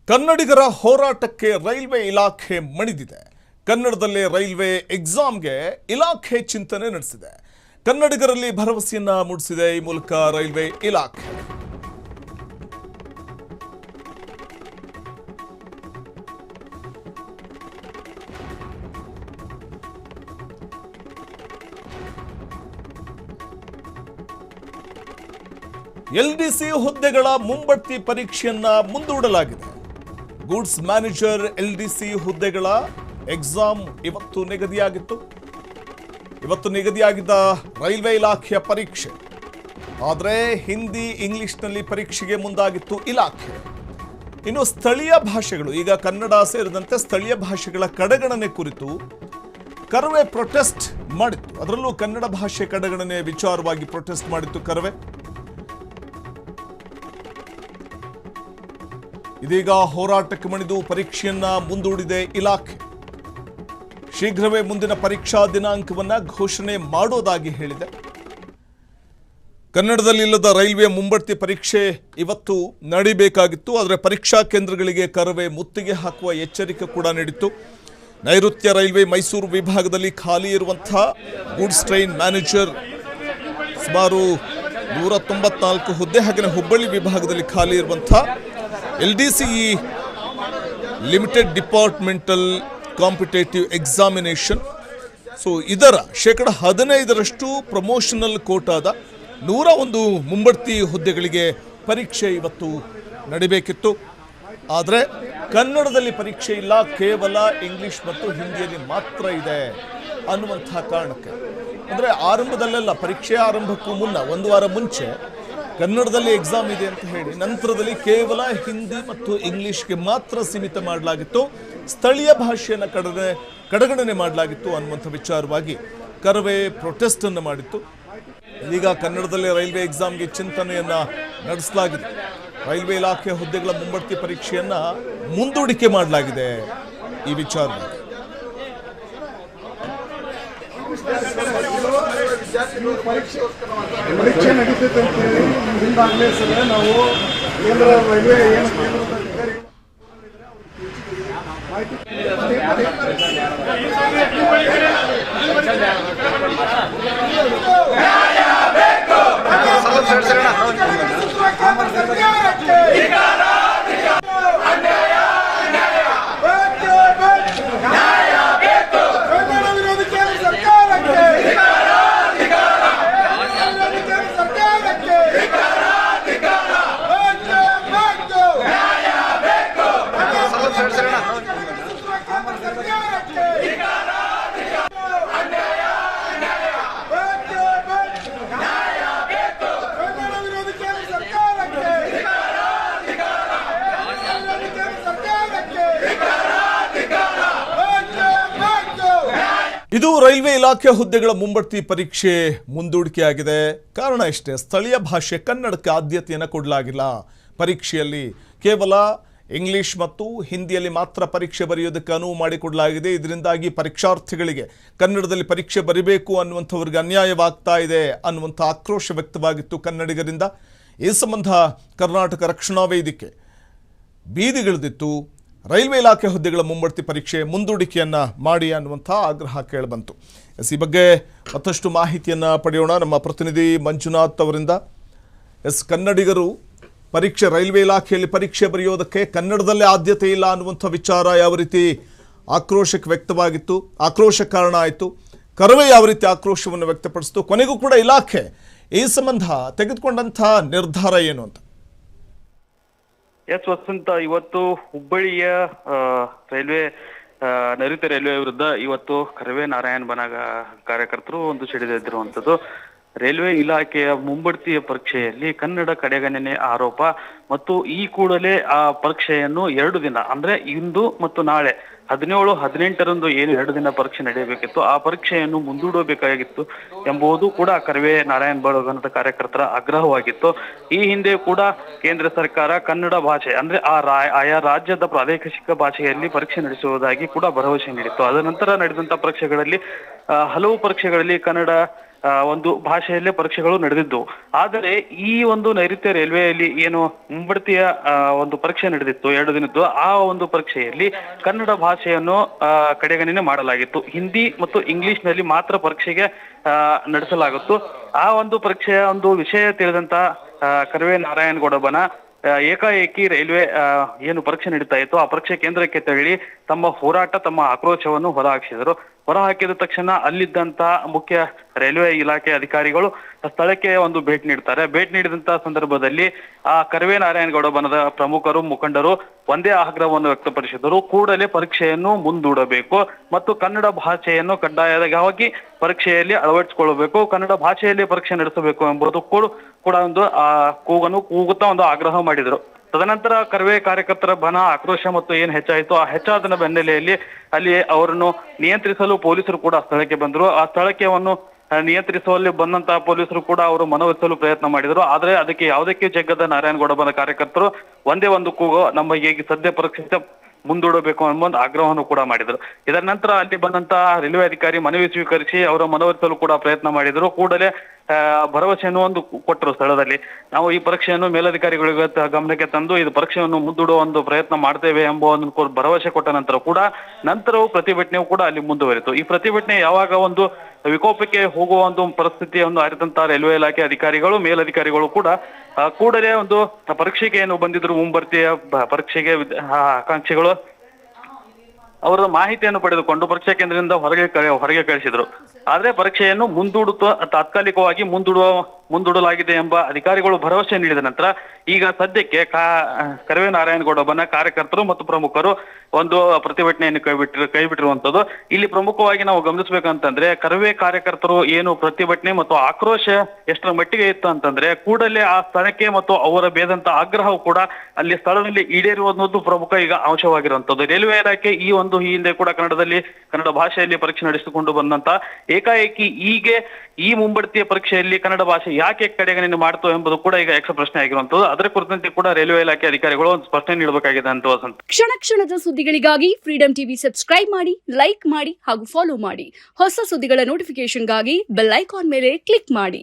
ಕನ್ನಡಿಗರ ಹೋರಾಟಕ್ಕೆ ರೈಲ್ವೆ ಇಲಾಖೆ ಮಣಿದಿದೆ. ಕನ್ನಡದಲ್ಲೇ ರೈಲ್ವೆ ಎಕ್ಸಾಮ್ಗೆ ಇಲಾಖೆ ಚಿಂತನೆ ನಡೆಸಿದೆ. ಕನ್ನಡಿಗರಲ್ಲಿ ಭರವಸೆಯನ್ನ ಮೂಡಿಸಿದೆ ಈ ಮೂಲಕ ರೈಲ್ವೆ ಇಲಾಖೆ. ಎಲ್ಡಿಸಿ ಹುದ್ದೆಗಳ ಮುಂಬಡ್ತಿ ಪರೀಕ್ಷೆಯನ್ನ ಮುಂದೂಡಲಾಗಿದೆ. ಗೂಡ್ಸ್ ಮ್ಯಾನೇಜರ್ ಎಲ್ಡಿಸಿ ಹುದ್ದೆಗಳ ಎಕ್ಸಾಮ್ ಇವತ್ತು ನಿಗದಿಯಾಗಿದ್ದ ರೈಲ್ವೆ ಇಲಾಖೆಯ ಪರೀಕ್ಷೆ. ಆದರೆ ಹಿಂದಿ ಇಂಗ್ಲಿಷ್ನಲ್ಲಿ ಪರೀಕ್ಷೆಗೆ ಮುಂದಾಗಿತ್ತು ಇಲಾಖೆ. ಇನ್ನು ಸ್ಥಳೀಯ ಭಾಷೆಗಳು, ಈಗ ಕನ್ನಡ ಸೇರಿದಂತೆ ಸ್ಥಳೀಯ ಭಾಷೆಗಳ ಕಡೆಗಣನೆ ಕುರಿತು ಕರವೇ ಪ್ರೊಟೆಸ್ಟ್ ಮಾಡಿತ್ತು. ಅದರಲ್ಲೂ ಕನ್ನಡ ಭಾಷೆ ಕಡೆಗಣನೆ ವಿಚಾರವಾಗಿ ಪ್ರೊಟೆಸ್ಟ್ ಮಾಡಿತ್ತು ಕರವೇ. ಇದೀಗ ಹೋರಾಟಕ್ಕೆ ಮಣಿದು ಪರೀಕ್ಷೆಯನ್ನ ಮುಂದೂಡಿದೆ ಇಲಾಖೆ. ಶೀಘ್ರವೇ ಮುಂದಿನ ಪರೀಕ್ಷಾ ದಿನಾಂಕವನ್ನ ಘೋಷಣೆ ಮಾಡೋದಾಗಿ ಹೇಳಿದೆ. ಕನ್ನಡದಲ್ಲಿ ಇಲ್ಲದ ರೈಲ್ವೆ ಮುಂಬಡ್ತಿ ಪರೀಕ್ಷೆ ಇವತ್ತು ನಡೀಬೇಕಾಗಿತ್ತು. ಆದರೆ ಪರೀಕ್ಷಾ ಕೇಂದ್ರಗಳಿಗೆ ಕರವೇ ಮುತ್ತಿಗೆ ಹಾಕುವ ಎಚ್ಚರಿಕೆ ಕೂಡ ನೀಡಿತ್ತು. ನೈಋತ್ಯ ರೈಲ್ವೆ ಮೈಸೂರು ವಿಭಾಗದಲ್ಲಿ ಖಾಲಿ ಇರುವಂತಹ ಗೂಡ್ಸ್ ಟ್ರೈನ್ ಮ್ಯಾನೇಜರ್ ಸುಮಾರು 194 ಹುದ್ದೆ, ಹಾಗೆಯೇ ಹುಬ್ಬಳ್ಳಿ ವಿಭಾಗದಲ್ಲಿ ಖಾಲಿ ಇರುವಂತಹ LDCE limited departmental competitive examination, so ಇದರ 15% ಪ್ರಮೋಷನಲ್ ಕೋಟಾದ 101 ಮುಂಬಡ್ತಿ ಹುದ್ದೆಗಳಿಗೆ ಪರೀಕ್ಷೆ ಇವತ್ತು ನಡೀಬೇಕಿತ್ತು. ಆದರೆ ಕನ್ನಡದಲ್ಲಿ ಪರೀಕ್ಷೆ ಇಲ್ಲ, ಕೇವಲ ಇಂಗ್ಲಿಷ್ ಮತ್ತು ಹಿಂದಿಯಲ್ಲಿ ಮಾತ್ರ ಇದೆ ಅನ್ನುವಂತಹ ಕಾರಣಕ್ಕೆ, ಅಂದರೆ ಆರಂಭದಲ್ಲೆಲ್ಲ ಪರೀಕ್ಷೆ ಆರಂಭಕ್ಕೂ ಮುನ್ನ 1 ವಾರ ಮುಂಚೆ ಕನ್ನಡದಲ್ಲಿ ಎಕ್ಸಾಮ್ ಇದೆ ಅಂತ ಹೇಳಿ ನಂತರದಲ್ಲಿ ಕೇವಲ ಹಿಂದಿ ಮತ್ತು ಇಂಗ್ಲಿಷ್ಗೆ ಮಾತ್ರ ಸೀಮಿತ ಮಾಡಲಾಗಿತ್ತು, ಸ್ಥಳೀಯ ಭಾಷೆಯನ್ನು ಕಡೆಗಣನೆ ಮಾಡಲಾಗಿತ್ತು ಅನ್ನುವಂಥ ವಿಚಾರವಾಗಿ ಕರವೇ ಪ್ರೊಟೆಸ್ಟ್ ಅನ್ನು ಮಾಡಿತ್ತು. ಇದೀಗ ಕನ್ನಡದಲ್ಲೇ ರೈಲ್ವೆ ಎಕ್ಸಾಮ್ಗೆ ಚಿಂತನೆಯನ್ನ ನಡೆಸಲಾಗಿದೆ. ರೈಲ್ವೆ ಇಲಾಖೆ ಹುದ್ದೆಗಳ ಮುಂಬಡ್ತಿ ಪರೀಕ್ಷೆಯನ್ನ ಮುಂದೂಡಿಕೆ ಮಾಡಲಾಗಿದೆ ಈ ವಿಚಾರವಾಗಿ. ಪರೀಕ್ಷೆ ನಡೀತೈತೆ ಅಂತ ಹೇಳಿ ಹಿಂದಾಗಲೇ ಸಲ ನಾವು ಕೇಂದ್ರ ರೈಲ್ವೆ ಏನು ಇದು ರೈಲ್ವೆ ಇಲಾಖೆ ಹುದ್ದೆಗಳ ಮುಂಬಡ್ತಿ ಪರೀಕ್ಷೆ ಮುಂದೂಡಿಕೆಯಾಗಿದೆ. ಕಾರಣ ಇಷ್ಟೇ, ಸ್ಥಳೀಯ ಭಾಷೆ ಕನ್ನಡಕ್ಕೆ ಆದ್ಯತೆಯನ್ನು ಕೊಡಲಾಗಿಲ್ಲ. ಪರೀಕ್ಷೆಯಲ್ಲಿ ಕೇವಲ ಇಂಗ್ಲಿಷ್ ಮತ್ತು ಹಿಂದಿಯಲ್ಲಿ ಮಾತ್ರ ಪರೀಕ್ಷೆ ಬರೆಯೋದಕ್ಕೆ ಅನುವು ಮಾಡಿಕೊಡಲಾಗಿದೆ. ಇದರಿಂದಾಗಿ ಪರೀಕ್ಷಾರ್ಥಿಗಳಿಗೆ ಕನ್ನಡದಲ್ಲಿ ಪರೀಕ್ಷೆ ಬರೀಬೇಕು ಅನ್ನುವಂಥವ್ರಿಗೆ ಅನ್ಯಾಯವಾಗ್ತಾ ಇದೆ ಅನ್ನುವಂಥ ಆಕ್ರೋಶ ವ್ಯಕ್ತವಾಗಿತ್ತು ಕನ್ನಡಿಗರಿಂದ. ಈ ಸಂಬಂಧ ಕರ್ನಾಟಕ ರಕ್ಷಣಾ ವೇದಿಕೆ ಬೀದಿಗಿಳಿದಿತ್ತು. ರೈಲ್ವೆ ಇಲಾಖೆ ಹುದ್ದೆಗಳ ಮುಂಬಡ್ತಿ ಪರೀಕ್ಷೆ ಮುಂದೂಡಿಕೆಯನ್ನ ಮಾಡಿ ಅನ್ನುವಂಥ ಆಗ್ರಹ ಕೇಳಿಬಂತು. ಈ ಬಗ್ಗೆ ಮತ್ತಷ್ಟು ಮಾಹಿತಿಯನ್ನು ಪಡೆಯೋಣ ನಮ್ಮ ಪ್ರತಿನಿಧಿ ಮಂಜುನಾಥ್ ಅವರಿಂದ. ಕನ್ನಡಿಗರು ಪರೀಕ್ಷೆ ರೈಲ್ವೆ ಇಲಾಖೆಯಲ್ಲಿ ಪರೀಕ್ಷೆ ಬರೆಯೋದಕ್ಕೆ ಕನ್ನಡದಲ್ಲೇ ಆದ್ಯತೆ ಇಲ್ಲ ಅನ್ನುವಂಥ ವಿಚಾರ ಯಾವ ರೀತಿ ಆಕ್ರೋಶಕ್ಕೆ ವ್ಯಕ್ತವಾಗಿತ್ತು, ಆಕ್ರೋಶ ಕಾರಣ ಆಯಿತು, ಕರವೇ ಯಾವ ರೀತಿ ಆಕ್ರೋಶವನ್ನು ವ್ಯಕ್ತಪಡಿಸಿತು, ಕೊನೆಗೂ ಕೂಡ ಇಲಾಖೆ ಈ ಸಂಬಂಧ ತೆಗೆದುಕೊಂಡಂಥ ನಿರ್ಧಾರ ಏನು ಅಂತ? ಎಸ್ ವಸಂತ, ಇವತ್ತು ಹುಬ್ಬಳ್ಳಿಯ ನೈಋತ್ಯ ರೈಲ್ವೆ ವಿರುದ್ಧ ಇವತ್ತು ಕರವೇ ನಾರಾಯಣ್ ಬನಾಗ ಕಾರ್ಯಕರ್ತರು ಒಂದು ಸಿಡಿದೆದ್ದಿರುವಂತದ್ದು. ರೈಲ್ವೆ ಇಲಾಖೆಯ ಮುಂಬಡ್ತಿಯ ಪರೀಕ್ಷೆಯಲ್ಲಿ ಕನ್ನಡ ಕಡೆಗಣನೆ ಆರೋಪ ಮತ್ತು ಈ ಕೂಡಲೇ ಆ ಪರೀಕ್ಷೆಯನ್ನು 2 ದಿನ ಅಂದ್ರೆ ಇಂದು ಮತ್ತು ನಾಳೆ 17, 18ರಂದು ಏನು 2 ದಿನ ಪರೀಕ್ಷೆ ನಡೆಯಬೇಕಿತ್ತು, ಆ ಪರೀಕ್ಷೆಯನ್ನು ಮುಂದೂಡಬೇಕಾಗಿತ್ತು ಎಂಬುದು ಕೂಡ ಕರವೇ ನಾರಾಯಣ್ ಬಳಗದ ಕಾರ್ಯಕರ್ತರ ಆಗ್ರಹವಾಗಿತ್ತು. ಈ ಹಿಂದೆ ಕೂಡ ಕೇಂದ್ರ ಸರ್ಕಾರ ಕನ್ನಡ ಭಾಷೆ ಅಂದ್ರೆ ಆಯಾ ರಾಜ್ಯದ ಪ್ರಾದೇಶಿಕ ಭಾಷೆಯಲ್ಲಿ ಪರೀಕ್ಷೆ ನಡೆಸುವುದಾಗಿ ಕೂಡ ಭರವಸೆ ನೀಡಿತ್ತು. ಅದ ನಂತರ ನಡೆದಂತ ಪರೀಕ್ಷೆಗಳಲ್ಲಿ ಹಲವು ಪರೀಕ್ಷೆಗಳಲ್ಲಿ ಕನ್ನಡ ಒಂದು ಭಾಷೆಯಲ್ಲೇ ಪರೀಕ್ಷೆಗಳು ನಡೆದಿದ್ದು. ಆದರೆ ಈ ಒಂದು ನೈಋತ್ಯ ರೈಲ್ವೆಯಲ್ಲಿ ಏನು ಮುಂಬಡ್ತಿಯ ಒಂದು ಪರೀಕ್ಷೆ ನಡೆದಿತ್ತು 2 ದಿನದ್ದು, ಆ ಒಂದು ಪರೀಕ್ಷೆಯಲ್ಲಿ ಕನ್ನಡ ಭಾಷೆಯನ್ನು ಕಡೆಗಣನೆ ಮಾಡಲಾಗಿತ್ತು. ಹಿಂದಿ ಮತ್ತು ಇಂಗ್ಲಿಷ್ ನಲ್ಲಿ ಮಾತ್ರ ಪರೀಕ್ಷೆಗೆ ನಡೆಸಲಾಗುತ್ತು. ಆ ಒಂದು ಪರೀಕ್ಷೆಯ ಒಂದು ವಿಷಯ ತಿಳಿದಂತ ಕರವೇ ನಾರಾಯಣಗೌಡ ಬನ ಏಕಾಏಕಿ ರೈಲ್ವೆ ಏನು ಪರೀಕ್ಷೆ ನಡೀತಾ ಇತ್ತು ಆ ಪರೀಕ್ಷೆ ಕೇಂದ್ರಕ್ಕೆ ತೆರಳಿ ತಮ್ಮ ಹೋರಾಟ, ತಮ್ಮ ಆಕ್ರೋಶವನ್ನು ಹೊರಹಾಕಿದ ತಕ್ಷಣ ಅಲ್ಲಿದ್ದಂತ ಮುಖ್ಯ ರೈಲ್ವೆ ಇಲಾಖೆ ಅಧಿಕಾರಿಗಳು ಸ್ಥಳಕ್ಕೆ ಒಂದು ಭೇಟಿ ನೀಡ್ತಾರೆ. ಭೇಟಿ ನೀಡಿದಂತ ಸಂದರ್ಭದಲ್ಲಿ ಆ ಕರವೇ ನಾರಾಯಣಗೌಡ ಬನದ ಪ್ರಮುಖರು, ಮುಖಂಡರು ಒಂದೇ ಆಗ್ರಹವನ್ನು ವ್ಯಕ್ತಪಡಿಸಿದರು. ಕೂಡಲೇ ಪರೀಕ್ಷೆಯನ್ನು ಮುಂದೂಡಬೇಕು ಮತ್ತು ಕನ್ನಡ ಭಾಷೆಯನ್ನು ಕಡ್ಡಾಯವಾಗಿ ಪರೀಕ್ಷೆಯಲ್ಲಿ ಅಳವಡಿಸಿಕೊಳ್ಳಬೇಕು, ಕನ್ನಡ ಭಾಷೆಯಲ್ಲಿ ಪರೀಕ್ಷೆ ನಡೆಸಬೇಕು ಎಂಬುದು ಕೂಡ ಒಂದು ಕೂಗುತ್ತಾ ಒಂದು ಆಗ್ರಹ ಮಾಡಿದರು. ತದನಂತರ ಕರವೇ ಕಾರ್ಯಕರ್ತರ ಬನ, ಆಕ್ರೋಶ ಮತ್ತು ಏನ್ ಹೆಚ್ಚಾಯಿತು, ಆ ಹೆಚ್ಚಾದ ಬೆನ್ನಲೆಯಲ್ಲಿ ಅಲ್ಲಿ ಅವರನ್ನು ನಿಯಂತ್ರಿಸಲು ಪೊಲೀಸರು ಕೂಡ ಸ್ಥಳಕ್ಕೆ ಬಂದರು. ಆ ಸ್ಥಳಕ್ಕೆ ನಿಯಂತ್ರಿಸುವಲ್ಲಿ ಬಂದಂತಹ ಪೊಲೀಸರು ಕೂಡ ಅವರು ಮನವೊಲಿಸಲು ಪ್ರಯತ್ನ ಮಾಡಿದರು. ಆದ್ರೆ ಅದಕ್ಕೆ ಯಾವುದಕ್ಕೆ ಜಗ್ಗದ ನಾರಾಯಣಗೌಡ ಬನ ಕಾರ್ಯಕರ್ತರು ಒಂದೇ ಒಂದು ಕೂಗು, ನಮ್ಮ ಹೇಗೆ ಸದ್ಯ ಪರೀಕ್ಷೆ ಮುಂದೂಡಬೇಕು ಎಂಬ ಒಂದು ಆಗ್ರಹವನ್ನು ಕೂಡ ಮಾಡಿದರು. ಇದರ ನಂತರ ಅಲ್ಲಿ ಬಂದಂತಹ ರೈಲ್ವೆ ಅಧಿಕಾರಿ ಮನವಿ ಸ್ವೀಕರಿಸಿ ಅವರ ಮನವೊಲಿಸಲು ಕೂಡ ಪ್ರಯತ್ನ ಮಾಡಿದರು. ಕೂಡಲೇ ಭರವಸೆಯನ್ನು ಒಂದು ಕೊಟ್ಟರು. ಸ್ಥಳದಲ್ಲಿ ನಾವು ಈ ಪರೀಕ್ಷೆಯನ್ನು ಮೇಲಧಿಕಾರಿಗಳಿಗೆ ಗಮನಕ್ಕೆ ತಂದು ಇದು ಪರೀಕ್ಷೆಯನ್ನು ಮುಂದೂಡುವ ಒಂದು ಪ್ರಯತ್ನ ಮಾಡ್ತೇವೆ ಎಂಬ ಒಂದು ಭರವಸೆ ಕೊಟ್ಟ ನಂತರವೂ ಪ್ರತಿಭಟನೆಯೂ ಕೂಡ ಅಲ್ಲಿ ಮುಂದುವರಿತು. ಈ ಪ್ರತಿಭಟನೆ ಯಾವಾಗ ಒಂದು ವಿಕೋಪಕ್ಕೆ ಹೋಗುವ ಒಂದು ಪರಿಸ್ಥಿತಿಯನ್ನು ಅರಿತಂತ ರೈಲ್ವೆ ಇಲಾಖೆ ಅಧಿಕಾರಿಗಳು, ಮೇಲಧಿಕಾರಿಗಳು ಕೂಡ ಕೂಡಲೇ ಒಂದು ಪರೀಕ್ಷೆಗೆ ಏನು ಬಂದಿದ್ರು ಮುಂಬರ್ತಿಯ ಪರೀಕ್ಷೆಗೆ ಆಕಾಂಕ್ಷಿಗಳು ಅವರ ಮಾಹಿತಿಯನ್ನು ಪಡೆದುಕೊಂಡು ಪರೀಕ್ಷಾ ಕೇಂದ್ರದಿಂದ ಹೊರಗೆ ಕಳಿಸಿದ್ರು. ಆದ್ರೆ ಪರೀಕ್ಷೆಯನ್ನು ತಾತ್ಕಾಲಿಕವಾಗಿ ಮುಂದೂಡಲಾಗಿದೆ ಎಂಬ ಅಧಿಕಾರಿಗಳು ಭರವಸೆ ನೀಡಿದ ನಂತರ ಈಗ ಸದ್ಯಕ್ಕೆ ಕರವೇ ನಾರಾಯಣಗೌಡ ಬನ ಕಾರ್ಯಕರ್ತರು ಮತ್ತು ಪ್ರಮುಖರು ಒಂದು ಪ್ರತಿಭಟನೆಯನ್ನು ಕೈಬಿಟ್ಟಿರುವಂತದ್ದು. ಇಲ್ಲಿ ಪ್ರಮುಖವಾಗಿ ನಾವು ಗಮನಿಸಬೇಕಂತಂದ್ರೆ ಕರವೇ ಕಾರ್ಯಕರ್ತರು ಏನು ಪ್ರತಿಭಟನೆ ಮತ್ತು ಆಕ್ರೋಶ ಎಷ್ಟರ ಮಟ್ಟಿಗೆ ಇತ್ತು ಅಂತಂದ್ರೆ ಕೂಡಲೇ ಆ ಸ್ಥಳಕ್ಕೆ ಮತ್ತು ಅವರ ಬೇದಂತ ಆಗ್ರಹವು ಕೂಡ ಅಲ್ಲಿ ಸ್ಥಳದಲ್ಲಿ ಈಡೇರುವುದು ಪ್ರಮುಖ ಈಗ ಅಂಶವಾಗಿರುವಂತದ್ದು. ರೈಲ್ವೆ ಇಲಾಖೆ ಈ ಹಿಂದೆ ಕೂಡ ಕನ್ನಡ ಭಾಷೆಯಲ್ಲಿ ಪರೀಕ್ಷೆ ನಡೆಸಿಕೊಂಡು ಬಂದಂತ ಏಕಾಏಕಿ ಈ ಮುಂಬಡ್ತಿಯ ಪರೀಕ್ಷೆಯಲ್ಲಿ ಕನ್ನಡ ಭಾಷೆ ಯಾಕೆ ಕಡೆಗಣನೆ ಮಾಡ್ತು ಎಂಬುದು ಕೂಡ ಈಗ ಯಕ್ಷ ಪ್ರಶ್ನೆ ಆಗಿರುವಂತದ್ದು. ಅದರ ಕುರಿತಂತೆ ಕೂಡ ರೈಲ್ವೆ ಇಲಾಖೆ ಅಧಿಕಾರಿಗಳು ಒಂದು ಸ್ಪಷ್ಟನೆ ನೀಡಬೇಕಾಗಿದೆ ಅಂತ ವಸಂತ. ಕ್ಷಣ ಕ್ಷಣದ ಸುದ್ದಿಗಳಿಗಾಗಿ ಫ್ರೀಡಂ ಟಿವಿ ಸಬ್ಸ್ಕ್ರೈಬ್ ಮಾಡಿ, ಲೈಕ್ ಮಾಡಿ ಹಾಗೂ ಫಾಲೋ ಮಾಡಿ. ಹೊಸ ಸುದ್ದಿಗಳ ನೋಟಿಫಿಕೇಶನ್ಗಾಗಿ ಬೆಲ್ ಐಕಾನ್ ಮೇಲೆ ಕ್ಲಿಕ್ ಮಾಡಿ.